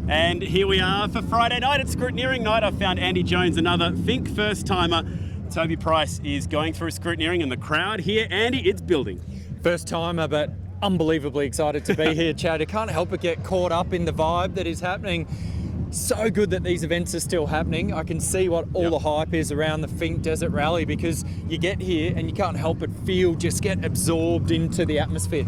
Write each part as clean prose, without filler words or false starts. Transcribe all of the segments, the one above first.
And here we are for Friday night at Scrutineering night. I found Andy Jones, another Finke first-timer. Toby Price is going through Scrutineering, and the crowd here, Andy, it's building. First-timer, but unbelievably excited to be here, Chad. I can't help but get caught up in the vibe that is happening. So good that these events are still happening. I can see what all the hype is around the Finke Desert Rally, because you get here and you can't help but get absorbed into the atmosphere.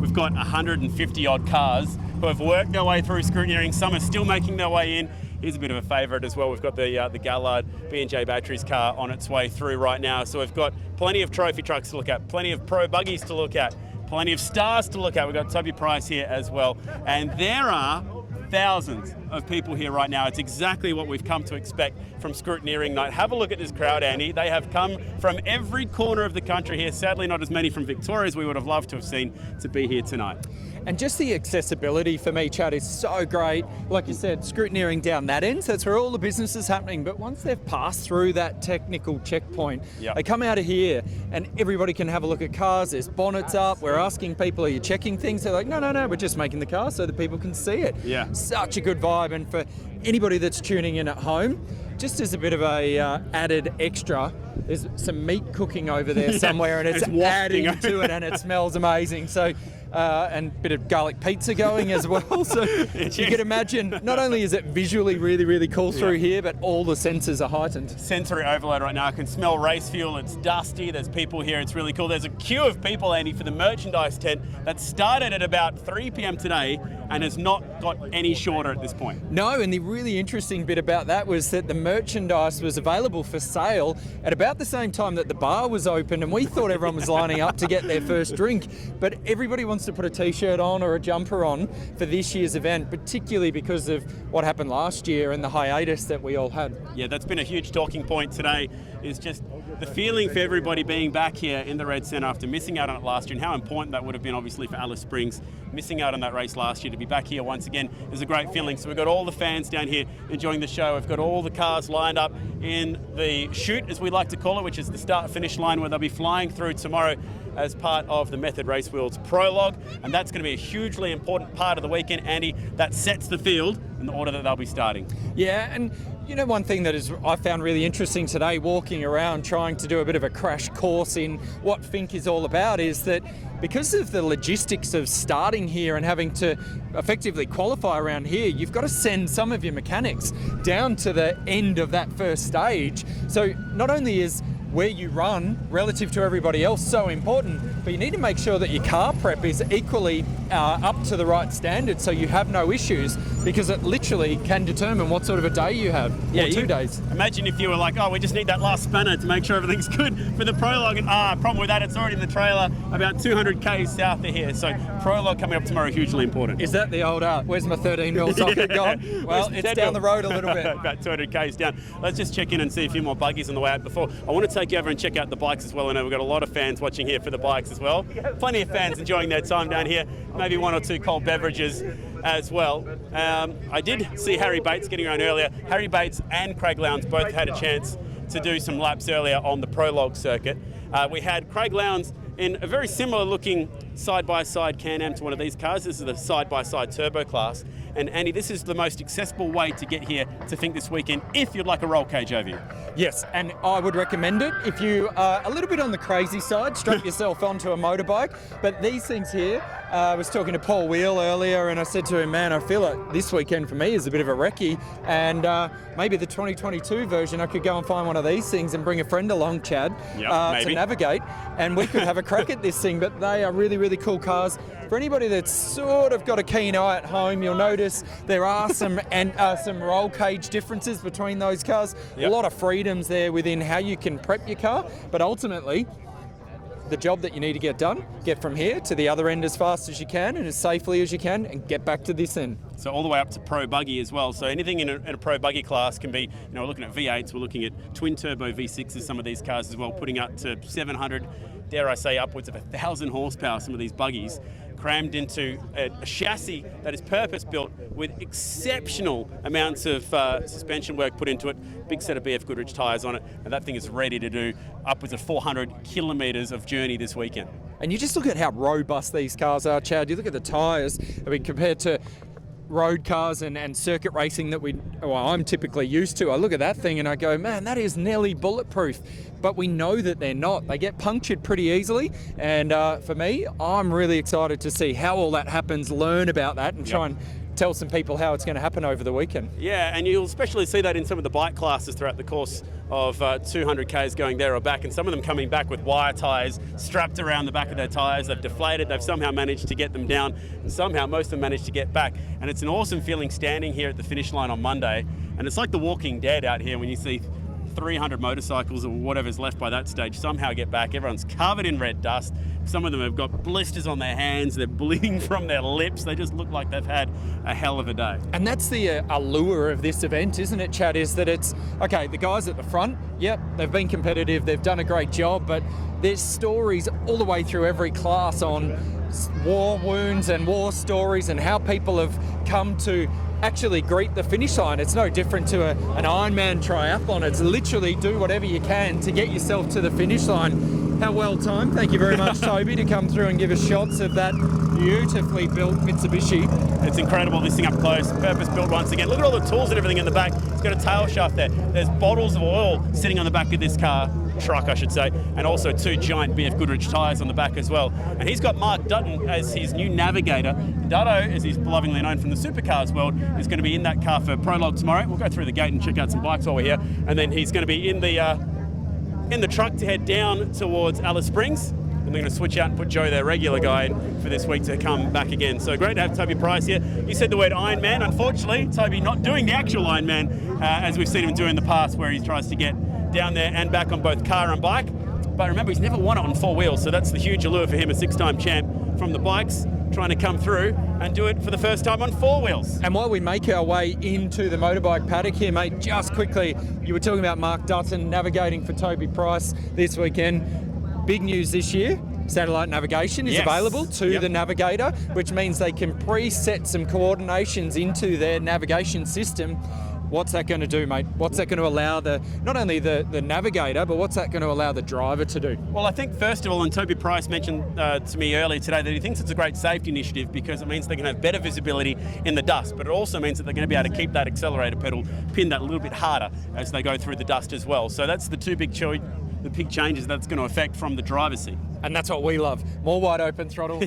We've got 150 odd cars who have worked their way through Scrutineering. Some are still making their way in. Here's a bit of a favourite as well. We've got the Gallard B&J Batteries car on its way through right now. So we've got plenty of trophy trucks to look at, plenty of pro buggies to look at, plenty of stars to look at. We've got Toby Price here as well. And there are thousands of people here right now. It's exactly what we've come to expect from Scrutineering night. Have a look at this crowd, Andy. They have come from every corner of the country here. Sadly, not as many from Victoria as we would have loved to have seen to be here tonight. And just the accessibility for me, Chad, is so great. Like you said, Scrutineering down that end, so that's where all the business is happening. But once they've passed through that technical checkpoint, they come out of here and everybody can have a look at cars. There's bonnets up. We're asking people, are you checking things? They're like, no, we're just making the car so that people can see it. Yeah. Such a good vibe. And for anybody that's tuning in at home, just as a bit of a added extra, there's some meat cooking over there somewhere, and it's adding to it, and it smells amazing. So, and a bit of garlic pizza going as well. So you can imagine, not only is it visually really, really cool through here, but all the senses are heightened. Sensory overload right now. I can smell race fuel. It's dusty. There's people here. It's really cool. There's a queue of people, Andy, for the merchandise tent that started at about 3 p.m. today and has not got any shorter at this point. No, and the really interesting bit about that was that the merchandise was available for sale at about the same time that the bar was open, and we thought everyone was lining up to get their first drink. But everybody wants to put a t-shirt on or a jumper on for this year's event, particularly because of what happened last year and the hiatus that we all had. Yeah, that's been a huge talking point today, is just the feeling for everybody being back here in the Red Centre after missing out on it last year, and how important that would have been obviously for Alice Springs, missing out on that race last year. To be back here once again is a great feeling. So we've got all the fans down here enjoying the show. We've got all the cars lined up in the chute, as we like to call it, which is the start-finish line, where they'll be flying through tomorrow as part of the Method Race Wheels Prologue, and that's going to be a hugely important part of the weekend, Andy. That sets the field in the order that they'll be starting. Yeah, and you know, one thing that I found really interesting today, walking around trying to do a bit of a crash course in what Finke is all about, is that because of the logistics of starting here and having to effectively qualify around here, you've got to send some of your mechanics down to the end of that first stage. So not only is where you run relative to everybody else so important, but you need to make sure that your car prep is equally up to the right standard, so you have no issues, because it literally can determine what sort of a day you have, or 2 days. Imagine if you were like, oh, we just need that last spanner to make sure everything's good for the Prologue, and problem with that, it's already in the trailer about 200 k's south of here. So Prologue coming up tomorrow, hugely important. Is that the old, where's my 13mm socket gone? Well, it's down the road a little bit. About 200 k's down. Let's just check in and see a few more buggies on the way out. Before, I want to take you over and check out the bikes as well. I know we've got a lot of fans watching here for the bikes as well. Plenty of fans enjoying their time down here. Maybe one or two cold beverages as well. I did see Harry Bates getting around earlier. Harry Bates and Craig Lowndes both had a chance to do some laps earlier on the Prologue circuit. We had Craig Lowndes in a very similar looking side-by-side Can-Am to one of these cars. This is the side-by-side turbo class. And Andy, this is the most accessible way to get here to Finke this weekend if you'd like a roll cage over you. Yes, and I would recommend it. If you are a little bit on the crazy side, strap yourself onto a motorbike. But these things here, I was talking to Paul Wheel earlier, and I said to him, man, I feel like this weekend for me is a bit of a recce, and maybe the 2022 version, I could go and find one of these things and bring a friend along, Chad, to navigate, and we could have a crack at this thing. But they are really, really cool cars. For anybody that's sort of got a keen eye at home, you'll notice there are some roll cage differences between those cars. A lot of freedoms there within how you can prep your car, but ultimately the job that you need to get done, get from here to the other end as fast as you can and as safely as you can, and get back to this end. So all the way up to Pro Buggy as well. So anything in a Pro Buggy class can be, we're looking at V8s, we're looking at twin turbo V6s, some of these cars as well, putting up to 700, dare I say upwards of 1,000 horsepower, some of these buggies, crammed into a chassis that is purpose-built with exceptional amounts of suspension work put into it, big set of BF Goodrich tyres on it, and that thing is ready to do upwards of 400 kilometres of journey this weekend. And you just look at how robust these cars are, Chad. You look at the tyres, compared to road cars and circuit racing that I'm typically used to. I look at that thing and I go, man, that is nearly bulletproof. But we know that they're not. They get punctured pretty easily. And for me, I'm really excited to see how all that happens, learn about that, and try and tell some people how it's going to happen over the weekend. Yeah, and you'll especially see that in some of the bike classes throughout the course of 200 Ks going there or back, and some of them coming back with wire tyres strapped around the back of their tyres. They've deflated, they've somehow managed to get them down, and somehow most of them managed to get back. And it's an awesome feeling standing here at the finish line on Monday, and it's like The Walking Dead out here when you see 300 motorcycles or whatever's left by that stage somehow get back. Everyone's covered in red dust. Some of them have got blisters on their hands. They're bleeding from their lips. They just look like they've had a hell of a day. And that's the allure of this event, isn't it, Chad? Is that it's, okay, the guys at the front, yep, they've been competitive, they've done a great job, but there's stories all the way through every class on war wounds and war stories and how people have come to actually greet the finish line. It's no different to an Ironman triathlon. It's literally do whatever you can to get yourself to the finish line. How well timed. Thank you very much, Toby, to come through and give us shots of that beautifully built Mitsubishi. It's incredible, this thing up close, purpose built once again. Look at all the tools and everything in the back. It's got a tail shaft there. There's bottles of oil sitting on the back of this truck, I should say, and also 2 giant BF Goodrich tyres on the back as well. And he's got Mark Dutton as his new navigator. Dutto, as he's lovingly known from the supercars world, is going to be in that car for Prologue tomorrow. We'll go through the gate and check out some bikes while we're here, and then he's going to be in the truck to head down towards Alice Springs. And they're going to switch out and put Joe, their regular guy, in for this week to come back again. So great to have Toby Price here. You said the word Ironman. Unfortunately, Toby not doing the actual Ironman, as we've seen him do in the past, where he tries to get down there and back on both car and bike. But remember, he's never won it on 4 wheels, so that's the huge allure for him, a 6-time champ from the bikes, trying to come through and do it for the first time on 4 wheels. And while we make our way into the motorbike paddock here, mate, just quickly, you were talking about Mark Dutton navigating for Toby Price this weekend. Big news this year, satellite navigation is available to the navigator, which means they can preset some coordinations into their navigation system. What's that going to do, mate? What's that going to allow not only the navigator, but what's that going to allow the driver to do? Well, I think first of all, and Toby Price mentioned to me earlier today that he thinks it's a great safety initiative because it means they can have better visibility in the dust, but it also means that they're going to be able to keep that accelerator pedal pinned that a little bit harder as they go through the dust as well. So that's the two big changes that's going to affect from the driver's seat. And that's what we love. More wide open throttle,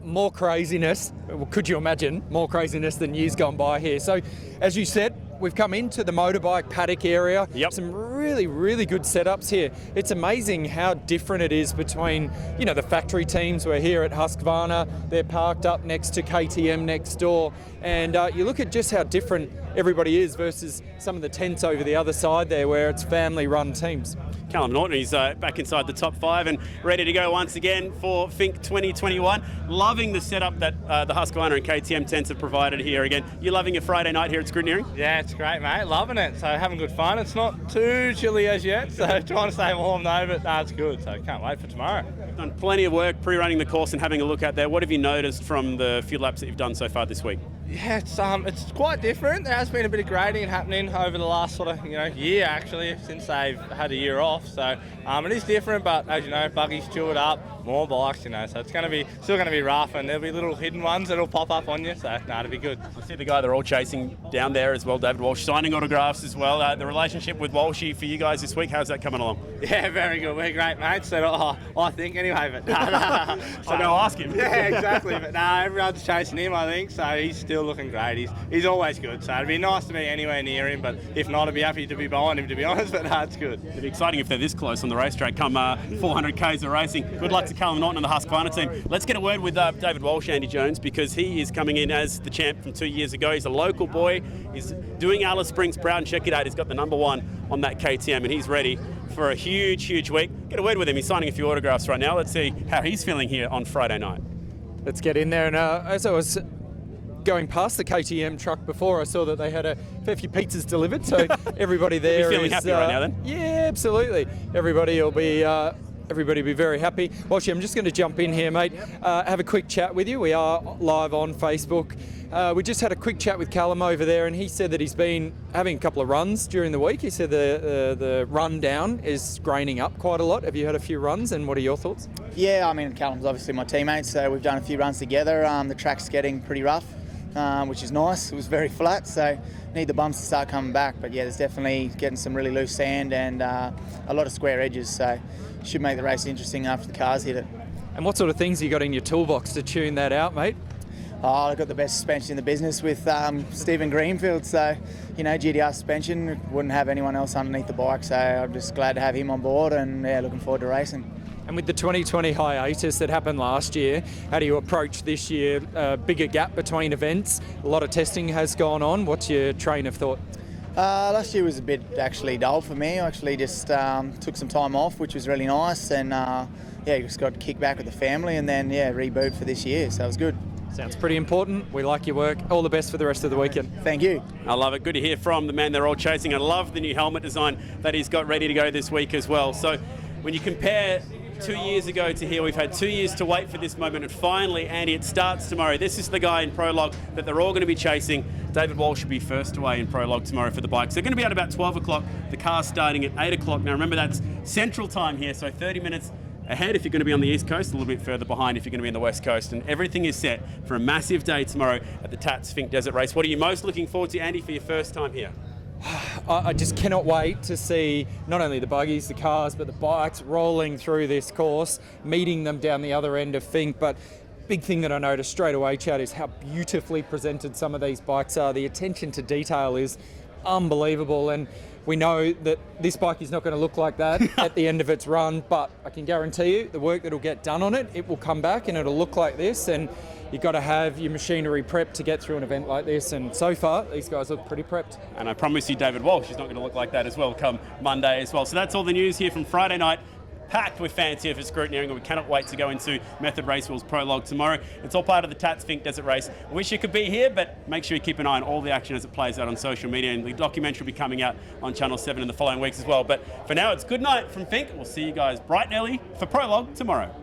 more craziness. Well, could you imagine more craziness than years gone by here? So, as you said, we've come into the motorbike paddock area. Yep. Some really, really good setups here. It's amazing how different it is between, the factory teams. We're here at Husqvarna. They're parked up next to KTM next door. And you look at just how different everybody is versus some of the tents over the other side there where it's family-run teams. Callum Norton, he's back inside the top 5 and ready to go once again for Finke 2021. Loving the setup that the Husqvarna and KTM tents have provided here again. You loving your Friday night here at Scrutineering? Yeah, it's great, mate. Loving it. So having good fun. It's not too chilly as yet, so trying to stay warm though, but no, it's good. So can't wait for tomorrow. Done plenty of work pre-running the course and having a look out there. What have you noticed from the few laps that you've done so far this week? Yeah, it's quite different. There has been a bit of grading happening over the last sort of year actually since they've had a year off. So it is different, but as you know, Buggy's chilled up, more bikes, so it's still going to be rough, and there'll be little hidden ones that'll pop up on you. So it'll be good. I see the guy they're all chasing down there as well, David Walsh, signing autographs as well. The relationship with Walshy for you guys this week, how's that coming along? Yeah, very good. We're great mates. So I think anyway, but I'll go ask him. Yeah, exactly. But everyone's chasing him, I think. So he's still looking great. He's always good. So it'd be nice to be anywhere near him, but if not, I'd be happy to be behind him, to be honest. But it's good. It'd be exciting if they're this close on the racetrack come 400 Ks of racing. Good luck to Callum Norton and the Husqvarna team. Let's get a word with David Walsh, Andy Jones, because he is coming in as the champ from 2 years ago. He's a local boy. He's doing Alice Springs proud, and check it out. He's got the number 1 on that KTM, and he's ready for a huge, huge week. Get a word with him. He's signing a few autographs right now. Let's see how he's feeling here on Friday night. Let's get in there. And as I was going past the KTM truck before, I saw that they had a fair few pizzas delivered. So everybody there You're feeling happy right now then? Yeah, absolutely. Everybody will be very happy. Walshy, I'm just going to jump in here, mate. Have a quick chat with you. We are live on Facebook. We just had a quick chat with Callum over there, and he said that he's been having a couple of runs during the week. He said the run down is graining up quite a lot. Have you had a few runs, and what are your thoughts? Yeah, I mean, Callum's obviously my teammate, so we've done a few runs together. The track's getting pretty rough. which is nice. It was very flat, so need the bumps to start coming back. But yeah, there's definitely getting some really loose sand and a lot of square edges, so should make the race interesting after the cars hit it. And what sort of things you got in your toolbox to tune that out, mate? Oh, I've got the best suspension in the business with Stephen Greenfield, so, you know, GDR suspension, wouldn't have anyone else underneath the bike, so I'm just glad to have him on board and, yeah, looking forward to racing. And with the 2020 hiatus that happened last year, how do you approach this year? Bigger gap between events, a lot of testing has gone on. What's your train of thought? Last year was a bit actually dull for me. I actually just took some time off, which was really nice, and yeah, just got to kick back with the family and then, yeah, reboot for this year, so it was good. Sounds pretty important. We like your work. All the best for the rest of the weekend. Thank you. I love it. Good to hear from the man they're all chasing. I love the new helmet design that he's got ready to go this week as well. So when you compare 2 years ago to here, we've had 2 years to wait for this moment, and finally, Andy, it starts tomorrow. This is the guy in Prologue that they're all going to be chasing. David Walsh should be first away in Prologue tomorrow for the bikes. They're going to be out about 12 o'clock. The car's starting at 8 o'clock. Now remember, that's Central Time here, so 30 minutes ahead if you're going to be on the East Coast, a little bit further behind if you're going to be on the West Coast. And everything is set for a massive day tomorrow at the Tatts Finke Desert Race. What are you most looking forward to, Andy, for your first time here? I just cannot wait to see not only the buggies, the cars, but the bikes rolling through this course, meeting them down the other end of Finke. But big thing that I noticed straight away, Chad, is how beautifully presented some of these bikes are. The attention to detail is unbelievable, and we know that this bike is not going to look like that at the end of its run, but I can guarantee you the work that will get done on it, it will come back and it'll look like this, and you've got to have your machinery prepped to get through an event like this, and so far these guys look pretty prepped. And I promise you David Walsh is not going to look like that as well come Monday as well. So that's all the news here from Friday night. Packed with fans here for Scrutineering, and we cannot wait to go into Method Race Wheels Prologue tomorrow. It's all part of the Tatts Finke Desert Race. I wish you could be here, but make sure you keep an eye on all the action as it plays out on social media, and the documentary will be coming out on Channel 7 in the following weeks as well. But for now, it's good night from Finke. We'll see you guys bright and early for Prologue tomorrow.